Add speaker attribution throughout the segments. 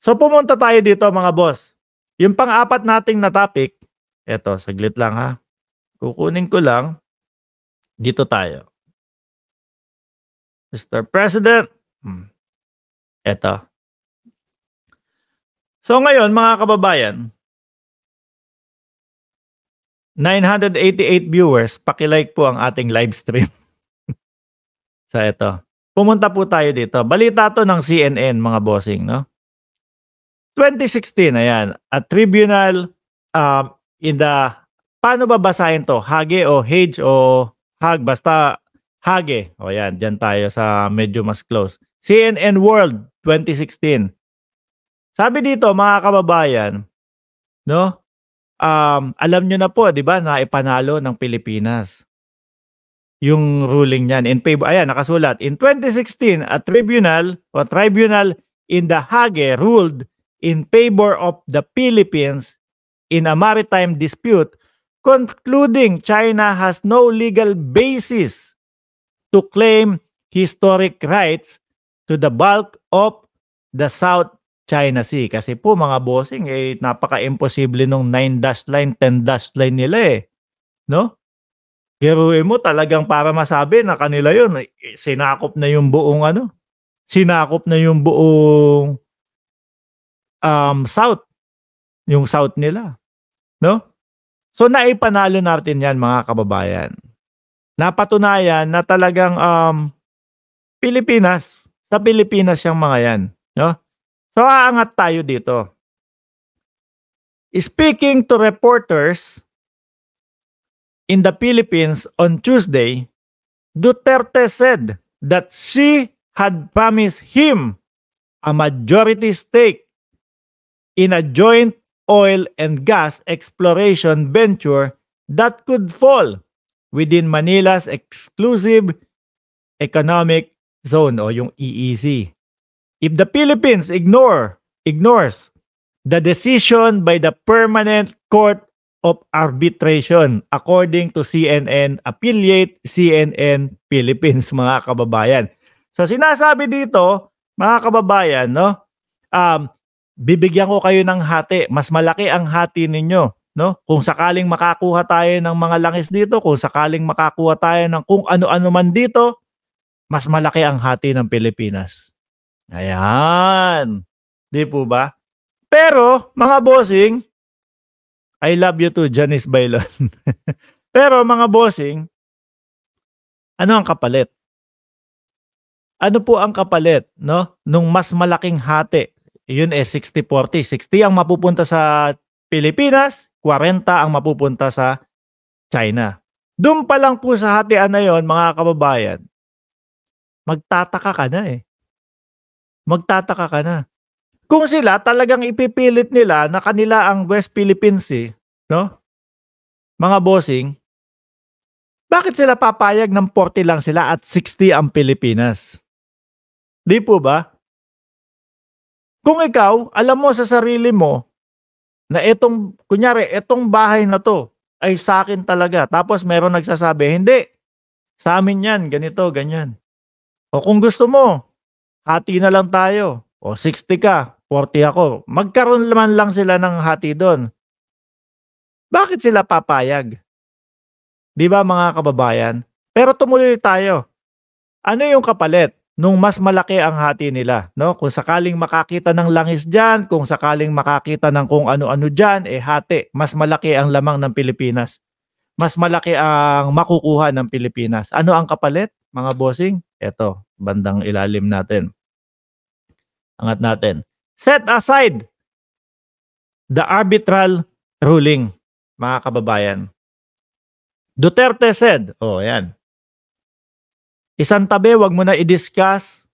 Speaker 1: So pumunta tayo dito mga boss. Yung pang-apat nating na topic, eto saglit lang ha. Kukunin ko lang. Dito tayo. Mr. President. Eto. So ngayon mga kababayan, 988 viewers, paki-like po ang ating live stream. So eto. Pumunta po tayo dito. Balita to ng CNN mga bossing, no? 2016, ayan. A tribunal in the, paano babasahin to? Hage o Hage o Hag? Basta Hage. O yan, dyan tayo sa medyo mas close. CNN World 2016. Sabi dito mga kababayan, no? Alam nyo na po, di ba, na ipanalo ng Pilipinas yung ruling niyan in favor. Ayan, nakasulat. In 2016, a tribunal in The Hague ruled in favor of the Philippines in a maritime dispute, concluding China has no legal basis to claim historic rights to the bulk of the South China Sea. Kasi po mga bossing, napaka-imposible nung 9-dash line, 10-dash line nila no? Giruin mo talagang para masabi na kanila yun, sinakop na yung buong sinakop na yung buong South, yung South nila, no? So naipanalo natin yan mga kababayan. Napatunayan na talagang sa Pilipinas yung mga yan, no? So aangat tayo dito. Speaking to reporters in the Philippines on Tuesday, Duterte said that she had promised him a majority stake in a joint oil and gas exploration venture that could fall within Manila's exclusive economic zone o yung EEZ. If the Philippines ignores the decision by the Permanent Court of Arbitration, according to CNN affiliate CNN Philippines, mga kababayan. So sinasabi dito, mga kababayan, no? Bibigyan ko kayo ng hati. Mas malaki ang hati ninyo, no? Kung sakaling makakuha tayo ng mga langis dito, kung sakaling makakuha tayo ng kung ano-ano man dito, mas malaki ang hati ng Pilipinas. Ayan. Di po ba? Pero, mga bossing, I love you too, Janice Bailon. Pero mga bossing, ano ang kapalit? Ano po ang kapalit, no? Nung mas malaking hati, yun 60-40. 60 ang mapupunta sa Pilipinas, 40 ang mapupunta sa China. Doon pa lang po sa hatian na yon, mga kababayan, magtataka ka na Magtataka ka na. Kung sila talagang ipipilit nila na kanila ang West Philippine Sea, no? Mga bossing, bakit sila papayag ng 40 lang sila at 60 ang Pilipinas? Di po ba? Kung ikaw, alam mo sa sarili mo na kunyari, itong bahay na to ay sa akin talaga. Tapos meron nagsasabi, hindi, sa amin yan, ganito, ganyan. O kung gusto mo, hati na lang tayo. O 60 ka, 40 ako. Magkaroon naman lang sila ng hati doon. Bakit sila papayag? Di ba mga kababayan? Pero tumuloy tayo. Ano yung kapalit nung mas malaki ang hati nila? No? Kung sakaling makakita ng langis dyan, kung sakaling makakita ng kung ano-ano dyan, hati. Mas malaki ang lamang ng Pilipinas. Mas malaki ang makukuha ng Pilipinas. Ano ang kapalit, mga bossing? Eto, bandang ilalim natin. Angat natin. Set aside the arbitral ruling, mga kababayan. Duterte said, yan. Isang tabi, wag mo na i-discuss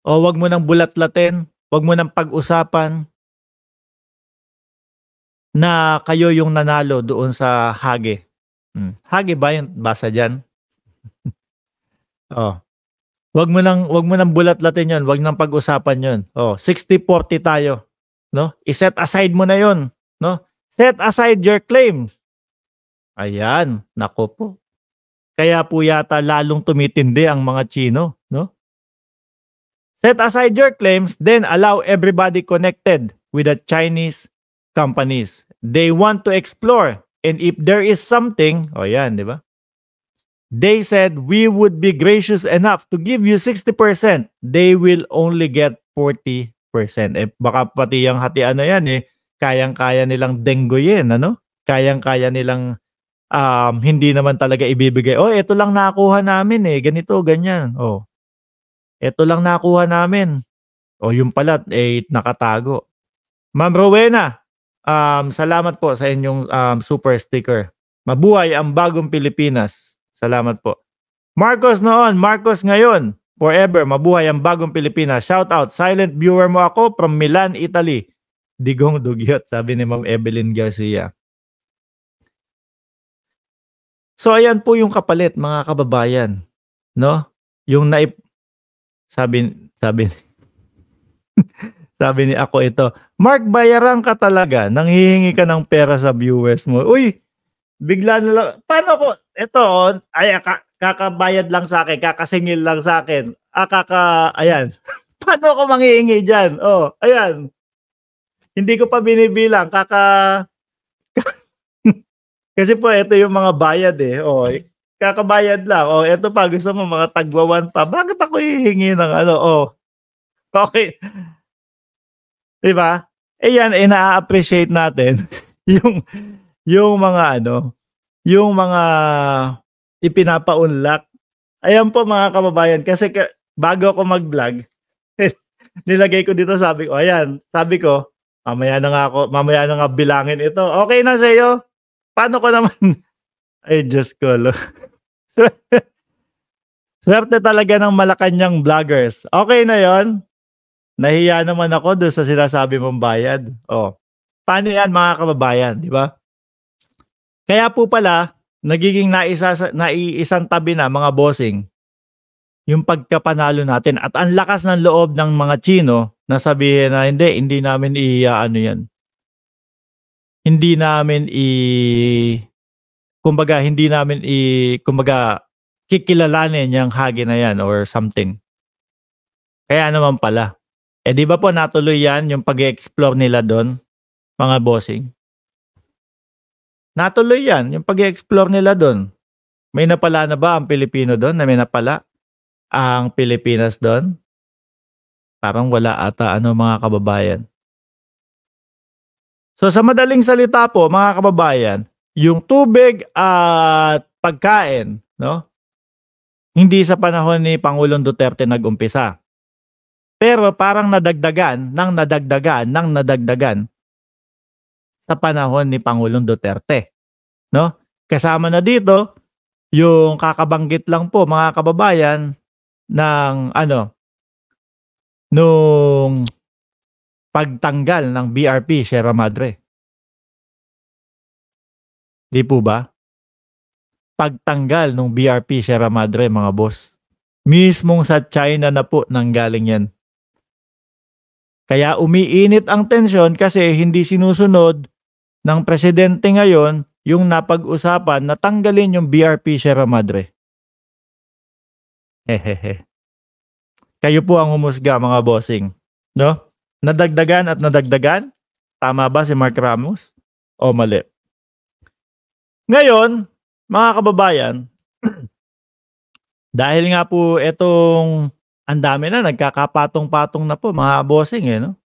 Speaker 1: o wag mo nang bulat-latin, wag mo nang pag-usapan na kayo yung nanalo doon sa Hague. Hague ba yung basa dyan? Wag mo nang bulat-latin 'yon, wag nang pag-usapan 'yon. 60-40 tayo, no? I-set aside mo na 'yon, no? Set aside your claims. Ayan, nako po. Kaya po yata lalong tumitindi ang mga Chino, no? Set aside your claims, then allow everybody connected with the Chinese companies. They want to explore. And if there is something, oh yan, di ba? They said, we would be gracious enough to give you 60%. They will only get 40%. Eh, baka pati yung hatian na yan eh, kayang-kaya nilang denggoyin, ano? Kayang-kaya nilang hindi naman talaga ibibigay. Oh, ito lang nakuha namin eh, ganito, ganyan. Oh, ito lang nakuha namin. Oh, yung pala, eh, nakatago. Ma'am Rowena, salamat po sa inyong super sticker. Mabuhay ang bagong Pilipinas. Salamat po. Marcos noon, Marcos ngayon. Forever, mabuhay ang bagong Pilipinas. Shout out, silent viewer mo ako from Milan, Italy. Digong dugyot, sabi ni Ma'am Evelyn Garcia. So ayan po yung kapalit, mga kababayan, no? Yung sabi sabi ni ako ito, Mark, bayaran ka talaga, nanghihingi ka ng pera sa viewers mo. Uy, bigla na lang, paano ko, ito, ay, kakabayad lang sa akin, kakasingil lang sa akin, ayan, paano ako manghihingi dyan? Oh, ayan, hindi ko pa binibilang, kasi po, ito yung mga bayad eh, oh, kakabayad lang, oh, ito pa, gusto mo mga tagwawan pa, bakit ako hihingi ng ano, oh, okay. Diba? Eh yan, na-appreciate natin yung mga ano, yung mga ipinapaunlak. Ayan po mga kababayan, kasi bago ako mag-vlog, nilagay ko dito, sabi ko, ayan, sabi ko, mamaya na nga bilangin ito. Okay na sa iyo? Paano ko naman? Ay, Diyos ko. Swerte talaga ng Malacanang vloggers. Okay na yon. Nahiya naman ako doon sa sinasabi mong bayad. Oh. Paano yan mga kababayan, di ba? Kaya po pala, nagiging naiisang tabi na mga bossing yung pagkapanalo natin. At ang lakas ng loob ng mga Chino na sabihin na hindi namin ano yan. Hindi namin kumbaga kikilalanin yung hagi na yan or something. Kaya naman pala. Eh di ba po natuloy yan yung pag-explore nila doon, mga bossing? Natuloy yan yung pag-explore nila doon. May napala na ba ang Pilipino doon? May napala ang Pilipinas doon? Parang wala ata mga kababayan. So sa madaling salita po mga kababayan, yung tubig at pagkain, no? Hindi sa panahon ni Pangulong Duterte nag-umpisa. Pero parang nadagdagan sa panahon ni Pangulong Duterte, no? Kasama na dito yung kakabanggit lang po mga kababayan ng nung pagtanggal ng BRP Sierra Madre. Di po ba? Pagtanggal ng BRP Sierra Madre mga boss. Mismong sa China na po nanggaling yan. Kaya umiinit ang tensyon kasi hindi sinusunod ng presidente ngayon yung napag-usapan na tanggalin yung BRP Sierra Madre. Hehehe. Kayo po ang humusga mga bossing. No? Nadagdagan at nadagdagan? Tama ba si Mark Ramos? O mali? Ngayon, mga kababayan, dahil nga po itong ang dami na, nagkakapatong-patong na po mga bossing no?